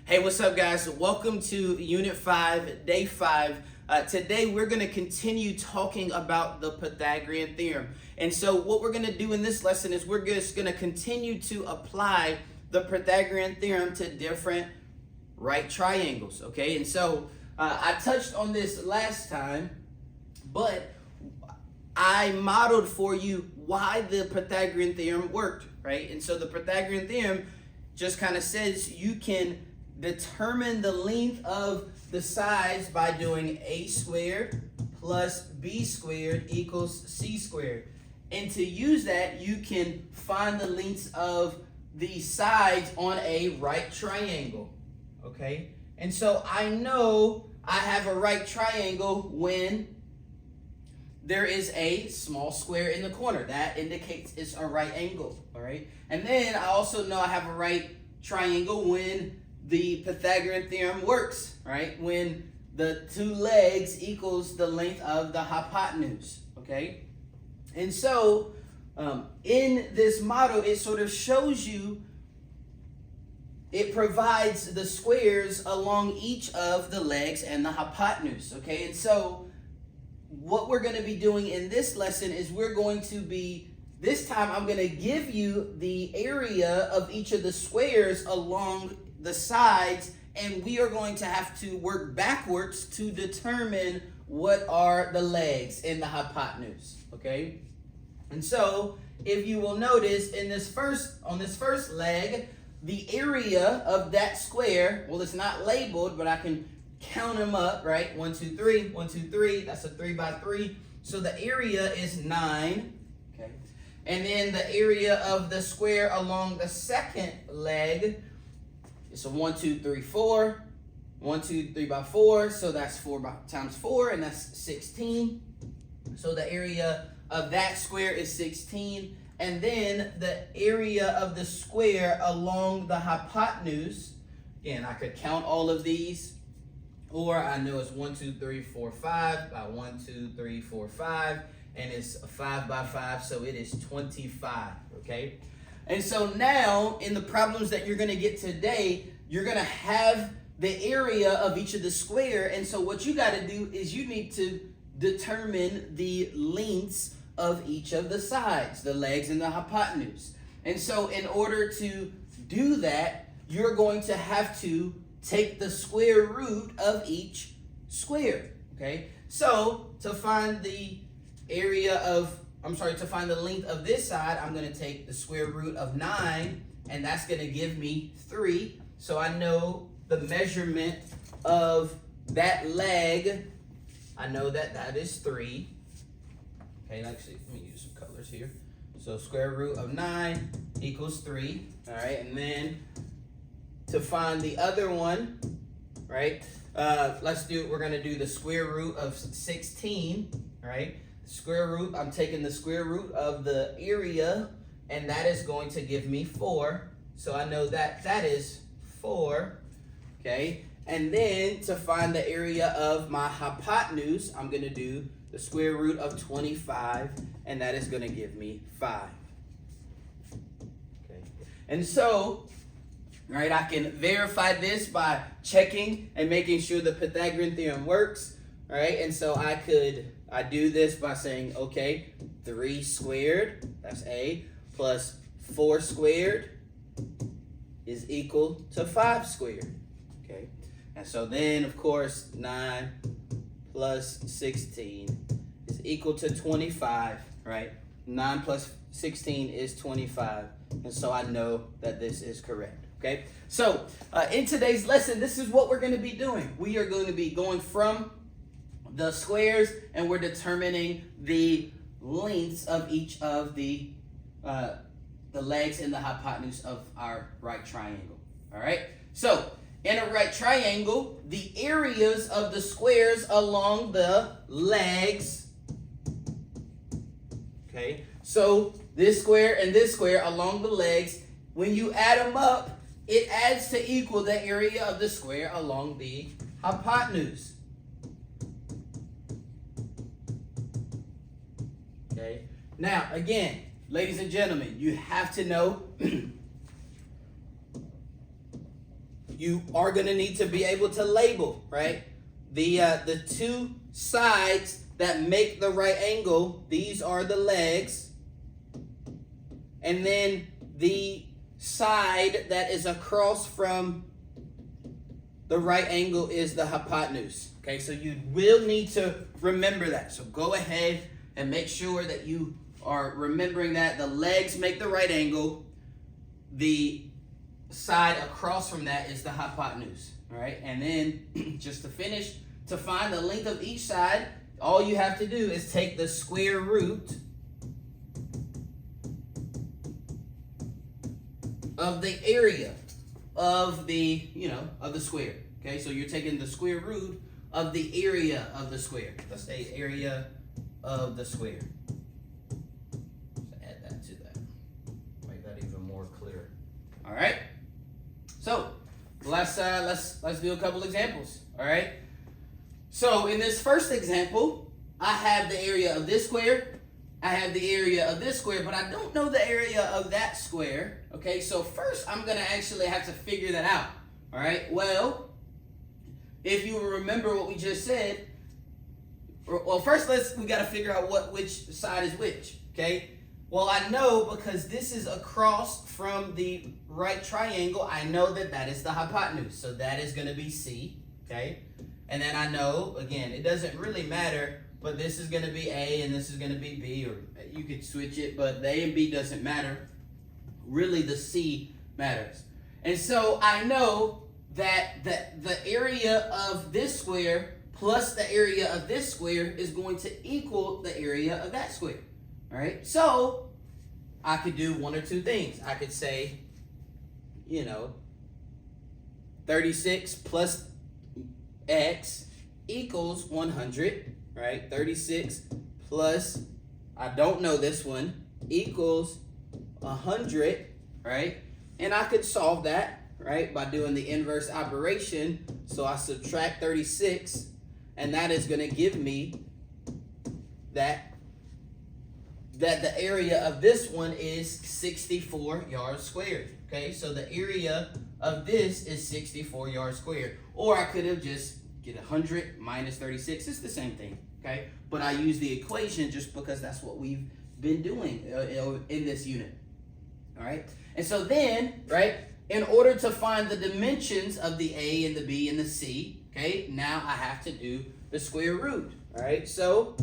Hey, what's up, guys? Welcome to Unit 5, Day 5. Today, we're going to continue talking about the Pythagorean Theorem. And so what we're going to do in this lesson is we're just going to continue to apply the Pythagorean Theorem to different right triangles, okay? And so I touched on this last time, but I modeled for you why the Pythagorean Theorem worked, right? And so the Pythagorean Theorem just kind of says you can determine the length of the sides by doing a squared plus b squared equals c squared. And to use that, you can find the lengths of the sides on a right triangle, okay? And so I know I have a right triangle when there is a small square in the corner. That indicates it's a right angle, all right? And then I also know I have a right triangle when the Pythagorean theorem works, right? When the two legs equals the length of the hypotenuse, okay? And so in this model, it sort of shows you, it provides the squares along each of the legs and the hypotenuse, okay? And so what we're going to be doing in this lesson is we're going to be, this time I'm going to give you the area of each of the squares along the sides, and we are going to have to work backwards to determine what are the legs in the hypotenuse, okay? And so if you will notice on this first leg, the area of that square, well, it's not labeled, but I can count them up, right? 1, 2, 3, 1, 2, 3. That's a 3 by 3. So the area is 9. Okay. And then the area of the square along the second leg is a 1, 2, 3, 4. 1, 2, 3 by 4. So that's 4 times 4, and that's 16. So the area of that square is 16. And then the area of the square along the hypotenuse, again, I could count all of these. Or I know it's 1, 2, 3, 4, 5 by 1, 2, 3, 4, 5, and it's 5 by 5, so it is 25, okay? And so now, in the problems that you're gonna get today, you're gonna have the area of each of the square, and so what you gotta do is you need to determine the lengths of each of the sides, the legs and the hypotenuse. And so in order to do that, you're going to have to take the square root of each square, okay? So to find the to find the length of this side, I'm gonna take the square root of 9, and that's gonna give me 3. So I know the measurement of that leg, I know that that is 3. Okay, actually, let me use some colors here. So square root of 9 equals 3, all right? And then to find the other one, right? We're gonna do the square root of 16, right? Square root, I'm taking the square root of the area, and that is going to give me 4. So I know that that is 4, okay? And then to find the area of my hypotenuse, I'm gonna do the square root of 25, and that is gonna give me 5, okay? And so, right, I can verify this by checking and making sure the Pythagorean theorem works, right? And so I do this by saying, okay, 3 squared, that's A, plus 4 squared is equal to 5 squared, okay? And so then, of course, 9 plus 16 is equal to 25, right? 9 plus 16 is 25, and so I know that this is correct. Okay, so in today's lesson, this is what we're going to be doing. We are going to be going from the squares, and we're determining the lengths of each of the legs and the hypotenuse of our right triangle. All right, so in a right triangle, the areas of the squares along the legs, okay, so this square and this square along the legs, when you add them up, it adds to equal the area of the square along the hypotenuse. Okay. Now, again, ladies and gentlemen, you have to know you are going to need to be able to label, right? The two sides that make the right angle, these are the legs. And then the side that is across from the right angle is the hypotenuse. Okay, so you will need to remember that. So go ahead and make sure that you are remembering that the legs make the right angle. The side across from that is the hypotenuse. All right, and then just to finish, to find the length of each side, all you have to do is take the square root of the area of the, of the square. Okay, so you're taking the square root of the area of the square. Let's say area of the square. Let's add that to that. Make that even more clear. All right. So let's do a couple examples. All right. So in this first example, I have the area of this square. I have the area of this square, but I don't know the area of that square. Okay, so first I'm going to actually have to figure that out. All right, well, if you remember what we just said, well, first we got to figure out which side is which. Okay, well, I know because this is across from the right triangle, I know that is the hypotenuse. So that is going to be C. Okay, and then I know, again, it doesn't really matter, but this is going to be A and this is going to be B, or you could switch it, but the A and B doesn't matter. Really, the C matters. And so I know that the area of this square plus the area of this square is going to equal the area of that square. All right? So I could do one or two things. I could say, 36 plus X equals 100. Right? 36 plus, I don't know this one, equals 100, right? And I could solve that, right, by doing the inverse operation. So I subtract 36, and that is going to give me that the area of this one is 64 yards squared. Okay, so the area of this is 64 yards squared. Or I could have just get 100 minus 36. It's the same thing, okay? But I use the equation just because that's what we've been doing in this unit, all right? And so then, right, in order to find the dimensions of the A and the B and the C, okay, now I have to do the square root, all right? So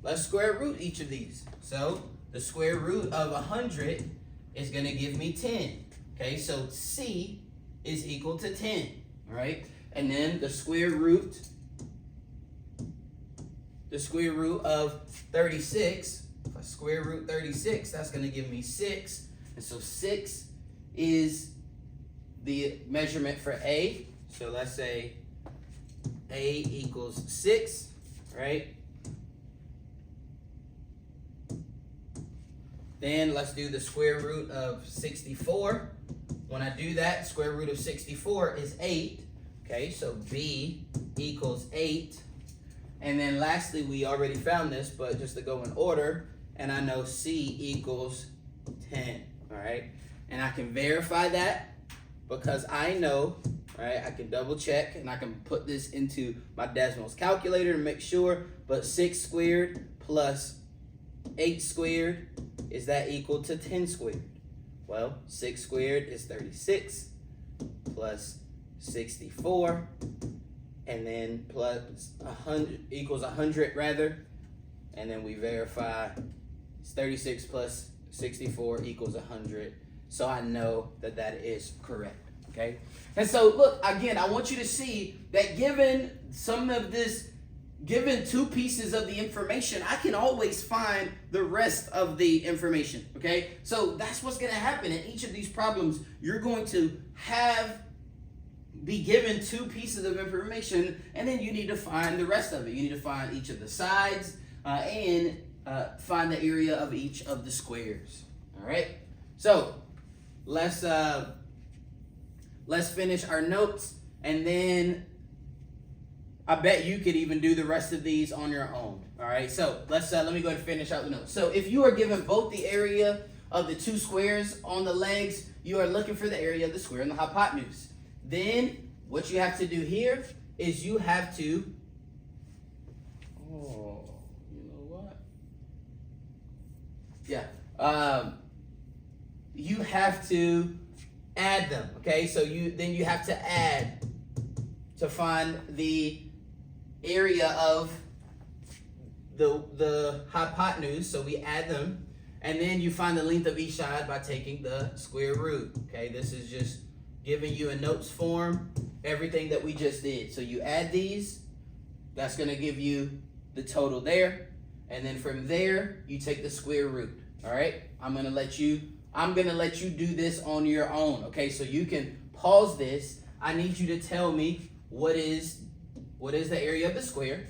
let's square root each of these. So the square root of 100 is going to give me 10, okay? So C is equal to 10, all right? And then the square root of 36, if I square root 36, that's going to give me 6. And so 6 is the measurement for A. So let's say A equals 6, right? Then let's do the square root of 64. When I do that, square root of 64 is 8. Okay, so B equals 8. And then lastly, we already found this, but just to go in order, and I know C equals 10, all right? And I can verify that because I know, right, I can double check and I can put this into my decimals calculator to make sure, but 6 squared plus 8 squared, is that equal to 10 squared? Well, 6 squared is 36 plus 64, and then plus 100 equals 100 rather, and then we verify 36 plus 64 equals 100. So I know that is correct. Okay, and so look again. I want you to see that given two pieces of the information, I can always find the rest of the information. Okay, so that's what's going to happen in each of these problems. You're going to be given two pieces of information, and then you need to find the rest of it. You need to find each of the sides and find the area of each of the squares. All right. So let's finish our notes, and then I bet you could even do the rest of these on your own. All right. So let me go ahead and finish out the notes. So if you are given both the area of the two squares on the legs, you are looking for the area of the square and the hypotenuse. Then what you have to do here is you have to, you know what? Yeah. You have to add them, okay? So then you have to add to find the area of the hypotenuse. So we add them, and then you find the length of each side by taking the square root, okay? This is just giving you in notes form everything that we just did. So you add these, that's gonna give you the total there, and then from there you take the square root. All right, I'm gonna let you do this on your own. Okay, so you can pause this. I need you to tell me what is the area of the square,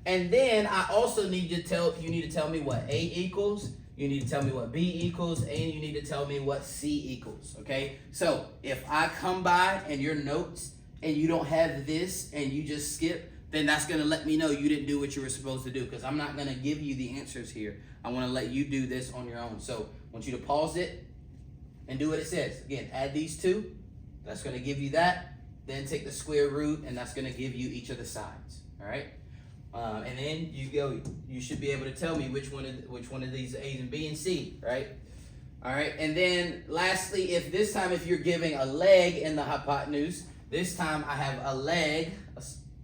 and then I also need you to tell me what A equals. You need to tell me what B equals, and you need to tell me what C equals. Okay, so if I come by and your notes and you don't have this and you just skip, then that's gonna let me know you didn't do what you were supposed to do, because I'm not gonna give you the answers here. I wanna let you do this on your own. So I want you to pause it and do what it says. Again, add these two, that's gonna give you that. Then take the square root, and that's gonna give you each of the sides, all right? And then you should be able to tell me which one of these A and B and C, right? All right, and then lastly, if you're giving a leg in the hypotenuse, this time I have a leg,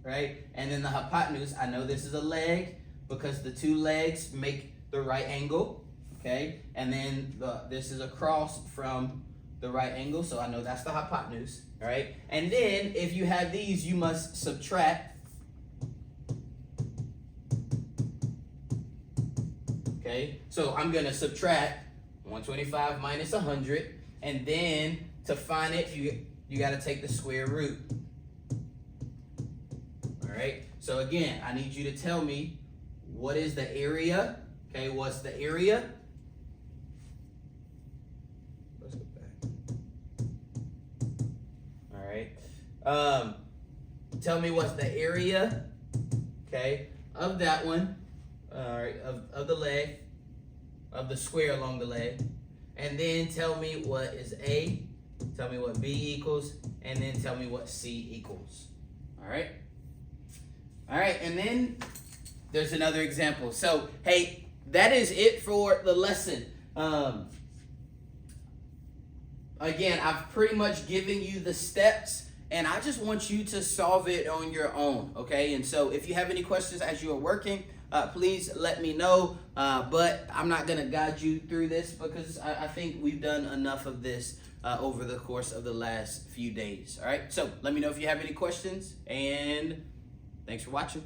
right? And then the hypotenuse, I know this is a leg because the two legs make the right angle, okay? And then this is across from the right angle, so I know that's the hypotenuse, all right? And then if you have these, you must subtract. Okay, so I'm gonna subtract 125 minus 100, and then to find it, you gotta take the square root. All right, so again, I need you to tell me what is the area. Okay, what's the area? Let's go back. All right, tell me what's the area, okay, of that one. All right, of the leg, of the square along the leg, and then tell me what is A, tell me what B equals, and then tell me what C equals. All right, and then there's another example. So hey, that is it for the lesson. Again, I've pretty much given you the steps, and I just want you to solve it on your own, okay? And so if you have any questions as you are working, please let me know, but I'm not going to guide you through this because I think we've done enough of this over the course of the last few days. All right, so let me know if you have any questions, and thanks for watching.